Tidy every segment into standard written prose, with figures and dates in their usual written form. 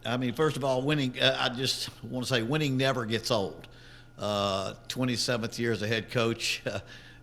I mean, first of all, winning. I just want to say, winning never gets old. 27th year as a head coach,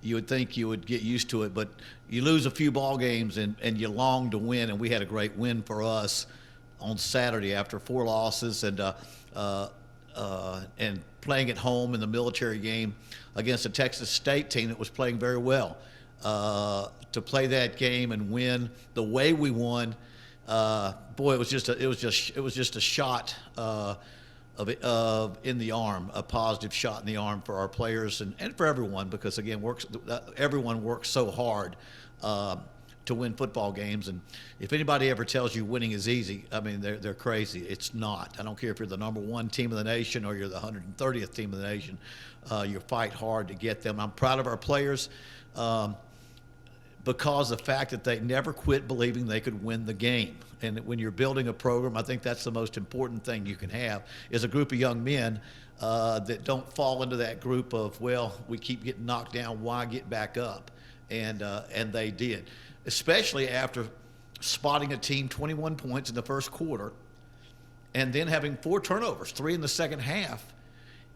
you would think you would get used to it, but you lose a few ball games and you long to win. And we had a great win for us on Saturday after 4 losses and playing at home in the military game against a Texas State team that was playing very well. To play that game and win the way we won, boy, it was just a shot in the arm, a positive shot in the arm for our players and for everyone, because again, everyone works so hard to win football games. And if anybody ever tells you winning is easy, I mean, they're crazy. It's not. I don't care if you're the number 1 team in the nation or you're the 130th team in the nation. You fight hard to get them. I'm proud of our players. Because of the fact that they never quit believing they could win the game. And when you're building a program, I think that's the most important thing you can have, is a group of young men that don't fall into that group of, well, we keep getting knocked down, why get back up? And they did, especially after spotting a team 21 points in the first quarter and then having 4 turnovers, 3 in the second half,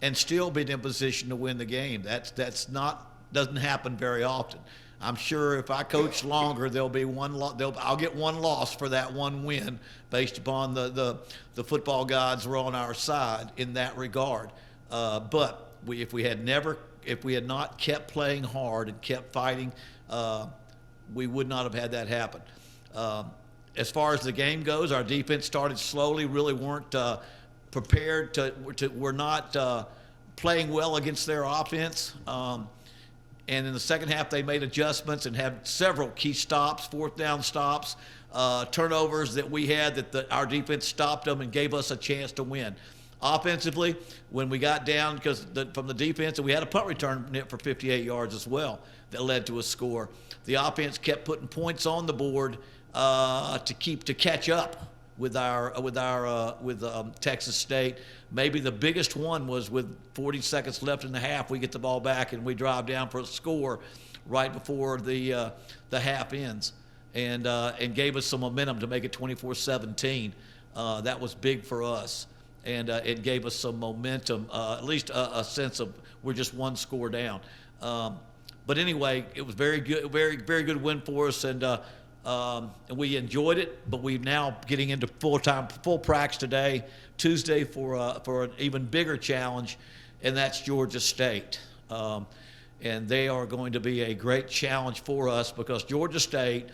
and still being in position to win the game. Doesn't happen very often. I'm sure if I coach longer, there'll be I'll get 1 loss for that 1 win, based upon the football gods were on our side in that regard. But if we had not kept playing hard and kept fighting, we would not have had that happen. As far as the game goes, our defense started slowly. Really weren't prepared we're not playing well against their offense. And in the second half, they made adjustments and had several key stops, 4th down stops, turnovers that we had that our defense stopped them and gave us a chance to win. Offensively, when we got down from the defense, and we had a punt return for 58 yards as well that led to a score. The offense kept putting points on the board to catch up with Texas State. Maybe the biggest one was with 40 seconds left in the half. We get the ball back and we drive down for a score right before the half ends, and gave us some momentum to make it 24-17. That was big for us, and it gave us some momentum, at least a sense of we're just 1 score down. But anyway, it was very good, very very good win for us, and we enjoyed it. But we're now getting into full practice today, Tuesday, for an even bigger challenge, and that's Georgia State. And they are going to be a great challenge for us, because Georgia State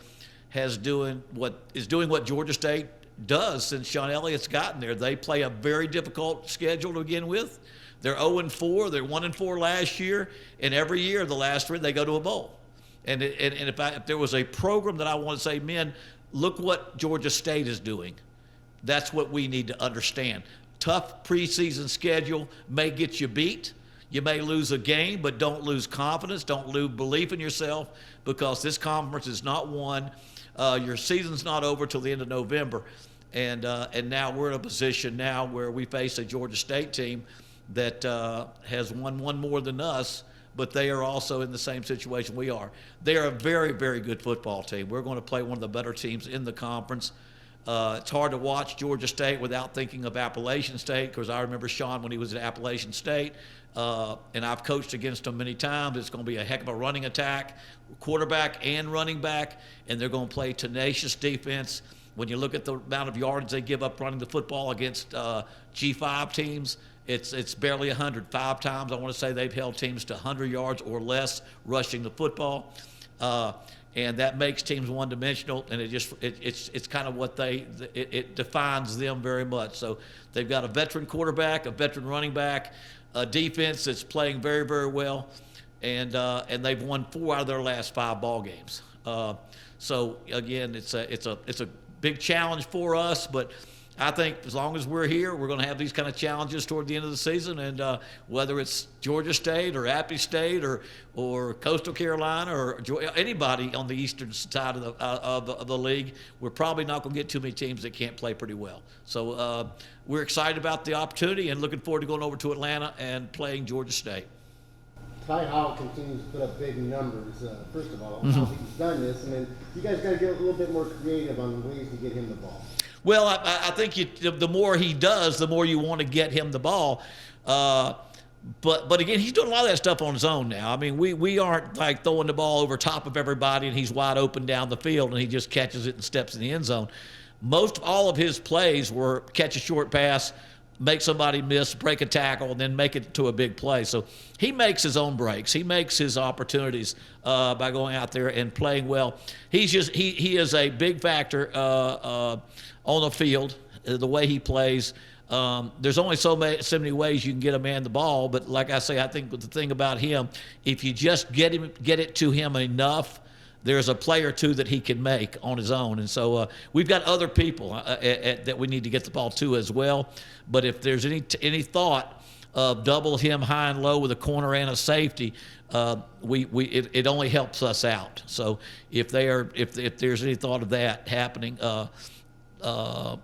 is doing what Georgia State does since Sean Elliott's gotten there. They play a very difficult schedule to begin with. They're 0-4. They're 1-4 last year, and every year the last 3 they go to a bowl. And if there was a program that I want to say, men, look what Georgia State is doing. That's what we need to understand. Tough preseason schedule may get you beat. You may lose a game, but don't lose confidence. Don't lose belief in yourself, because this conference is not won. Your season's not over till the end of November. And now we're in a position now where we face a Georgia State team that has won 1 more than us, but they are also in the same situation we are. They are a very, very good football team. We're going to play one of the better teams in the conference. It's hard to watch Georgia State without thinking of Appalachian State, because I remember Sean when he was at Appalachian State, and I've coached against them many times. It's going to be a heck of a running attack, quarterback and running back, and they're going to play tenacious defense. When you look at the amount of yards they give up running the football against G5 teams, it's barely 100. 5 times I want to say they've held teams to 100 yards or less rushing the football, and that makes teams one-dimensional. And it's kind of what it defines them very much. So they've got a veteran quarterback, a veteran running back, a defense that's playing very, very well, and they've won 4 out of their last 5 ball games. So again, it's a big challenge for us, but I think as long as we're here, we're going to have these kind of challenges toward the end of the season. And whether it's Georgia State or Appy State or Coastal Carolina or anybody on the eastern side of the league, we're probably not going to get too many teams that can't play pretty well. So we're excited about the opportunity and looking forward to going over to Atlanta and playing Georgia State. Ty Howell continues to put up big numbers. First of all, how he's done this, and then you guys got to get a little bit more creative on ways to get him the ball. Well, I think the more he does, the more you want to get him the ball. But again, he's doing a lot of that stuff on his own now. I mean, we aren't like throwing the ball over top of everybody and he's wide open down the field and he just catches it and steps in the end zone. All of his plays were catch a short pass, make somebody miss, break a tackle, and then make it to a big play. So he makes his own breaks. He makes his opportunities by going out there and playing well. He is a big factor on the field, the way he plays. There's only so many ways you can get a man the ball, but like I say, I think the thing about him, if you just get it to him enough, there's a play or two that he can make on his own. And so we've got other people that we need to get the ball to as well. But if there's any thought of double him high and low with a corner and a safety, it only helps us out. So if there's any thought of that happening,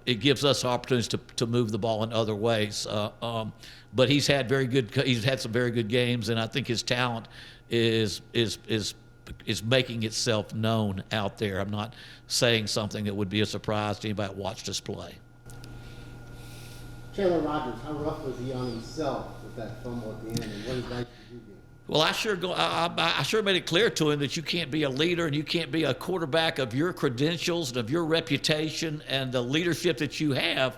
it gives us opportunities to move the ball in other ways. But he's had some very good games, and I think his talent is making itself known out there. I'm not saying something that would be a surprise to anybody that watched us play. Chandler Rogers, how rough was he on himself with that fumble at the end, and what advice did you give? Well, I sure made it clear to him that you can't be a leader and you can't be a quarterback of your credentials and of your reputation and the leadership that you have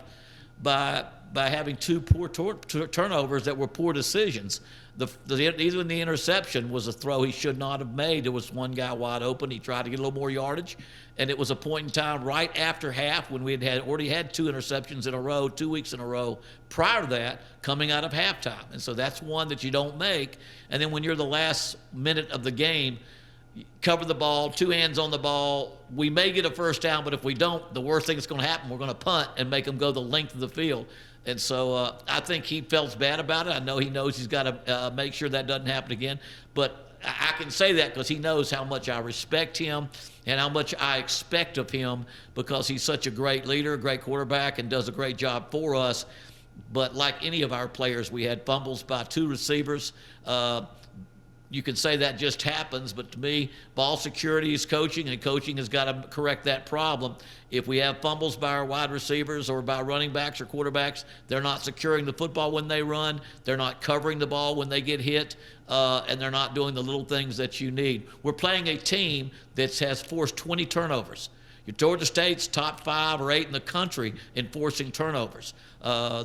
by having two poor turnovers that were poor decisions. Even the interception was a throw he should not have made. There was one guy wide open. He tried to get a little more yardage, and it was a point in time right after half when we had already had two interceptions in a row, 2 weeks in a row prior to that, coming out of halftime. And so that's one that you don't make. And then when you're the last minute of the game, cover the ball, two hands on the ball. We may get a first down, but if we don't, the worst thing that's going to happen, we're going to punt and make them go the length of the field. And so I think he felt bad about it. I know he knows he's got to make sure that doesn't happen again. But I can say that because he knows how much I respect him and how much I expect of him because he's such a great leader, a great quarterback, and does a great job for us. But like any of our players, we had fumbles by two receivers. You can say that just happens, but to me, ball security is coaching, and coaching has got to correct that problem. If we have fumbles by our wide receivers or by running backs or quarterbacks, they're not securing the football when they run, they're not covering the ball when they get hit, and they're not doing the little things that you need. We're playing a team that has forced 20 turnovers. Georgia State's top 5 or 8 in the country in forcing turnovers.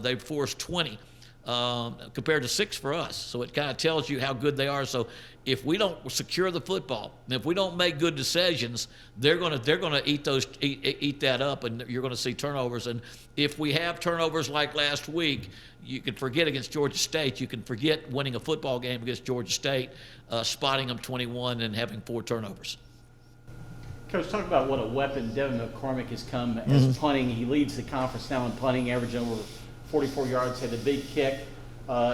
They've forced 20. Compared to 6 for us. So it kind of tells you how good they are. So if we don't secure the football, and if we don't make good decisions, they're going to eat that up, and you're going to see turnovers. And if we have turnovers like last week, you can forget against Georgia State. You can forget winning a football game against Georgia State, spotting them 21 and having 4 turnovers. Coach, talk about what a weapon Devin McCormick has come as punting. He leads the conference now in punting, averaging over 44 yards, had a big kick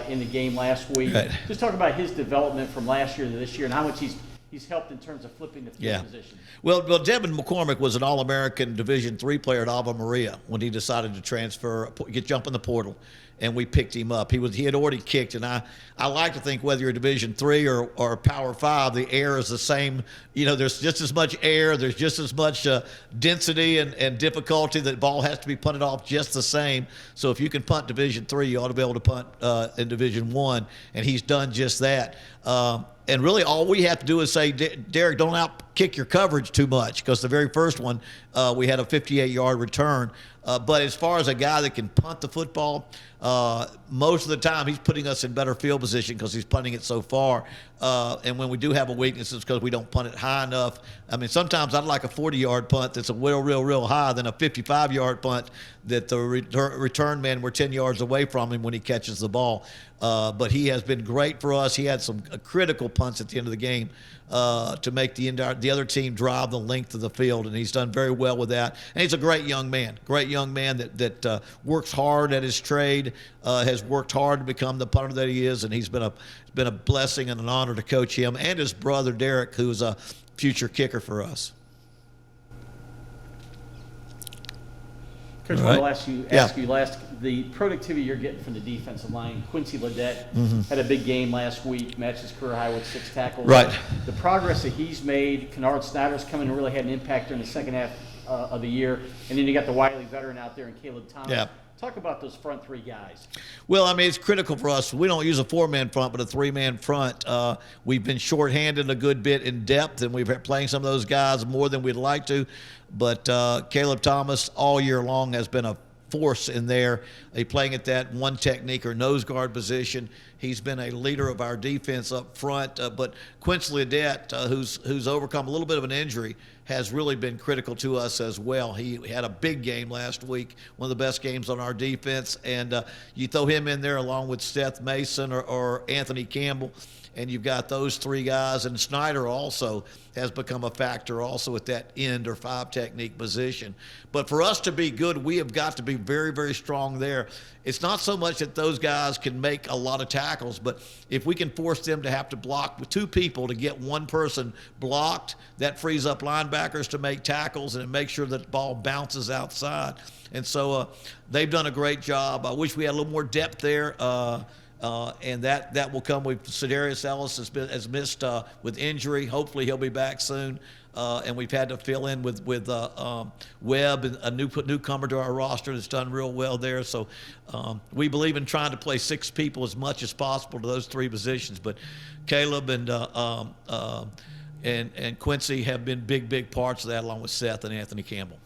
in the game last week. Right. Just talk about his development from last year to this year and how much he's helped in terms of flipping the field position. Well, Devin McCormick was an All-American Division III player at Ave Maria when he decided to transfer, jump in the portal, and we picked him up. He had already kicked, and I like to think whether you're Division III or Power 5, the air is the same. You know, there's just as much air, there's just as much density and difficulty. The ball has to be punted off just the same. So if you can punt Division III, you ought to be able to punt in Division I, and he's done just that. And really all we have to do is say, Derek, don't out-kick your coverage too much, because the very first one, we had a 58-yard return. But as far as a guy that can punt the football, most of the time he's putting us in better field position because he's punting it so far. And when we do have a weakness, it's because we don't punt it high enough. I mean, sometimes I'd like a 40-yard punt that's a real high than a 55-yard punt that the return man, we're 10 yards away from him when he catches the ball. But he has been great for us. He had some critical punts at the end of the game to make the other team drive the length of the field, and he's done very well with that. And he's a great young man that works hard at his trade, has worked hard to become the punter that he is, and he's been a blessing and an honor to coach him and his brother Derek, who's a future kicker for us. Coach, All right. want to Yeah. ask you last, the productivity you're getting from the defensive line. Quincy Ledet had a big game last week, matched his career high with 6 tackles. Right. The progress that he's made, Kennard Snyder's come in and really had an impact during the second half of the year. And then you got the Wiley veteran out there and Caleb Thomas. Yeah. Talk about those front 3 guys. Well, I mean, it's critical for us. We don't use a 4-man front, but a 3-man front. We've been shorthanded a good bit in depth, and we've been playing some of those guys more than we'd like to. But Caleb Thomas all year long has been a force in there. He playing at that one technique or nose guard position. He's been a leader of our defense up front. But Quincy Ledet, who's overcome a little bit of an injury, has really been critical to us as well. He had a big game last week, one of the best games on our defense. And you throw him in there along with Seth Mason or Anthony Campbell, and you've got those 3 guys. And Snyder also has become a factor also at that end or 5 technique position. But for us to be good, we have got to be very, very strong there. It's not so much that those guys can make a lot of tackles, but if we can force them to have to block with 2 people to get one person blocked, that frees up linebackers to make tackles and it makes sure that the ball bounces outside. And so they've done a great job. I wish we had a little more depth there. And that will come with Cedarius Ellis has missed with injury. Hopefully he'll be back soon. And we've had to fill in with Webb, and a newcomer to our roster that's done real well there. So we believe in trying to play 6 people as much as possible to those 3 positions. But Caleb and Quincy have been big parts of that, along with Seth and Anthony Campbell.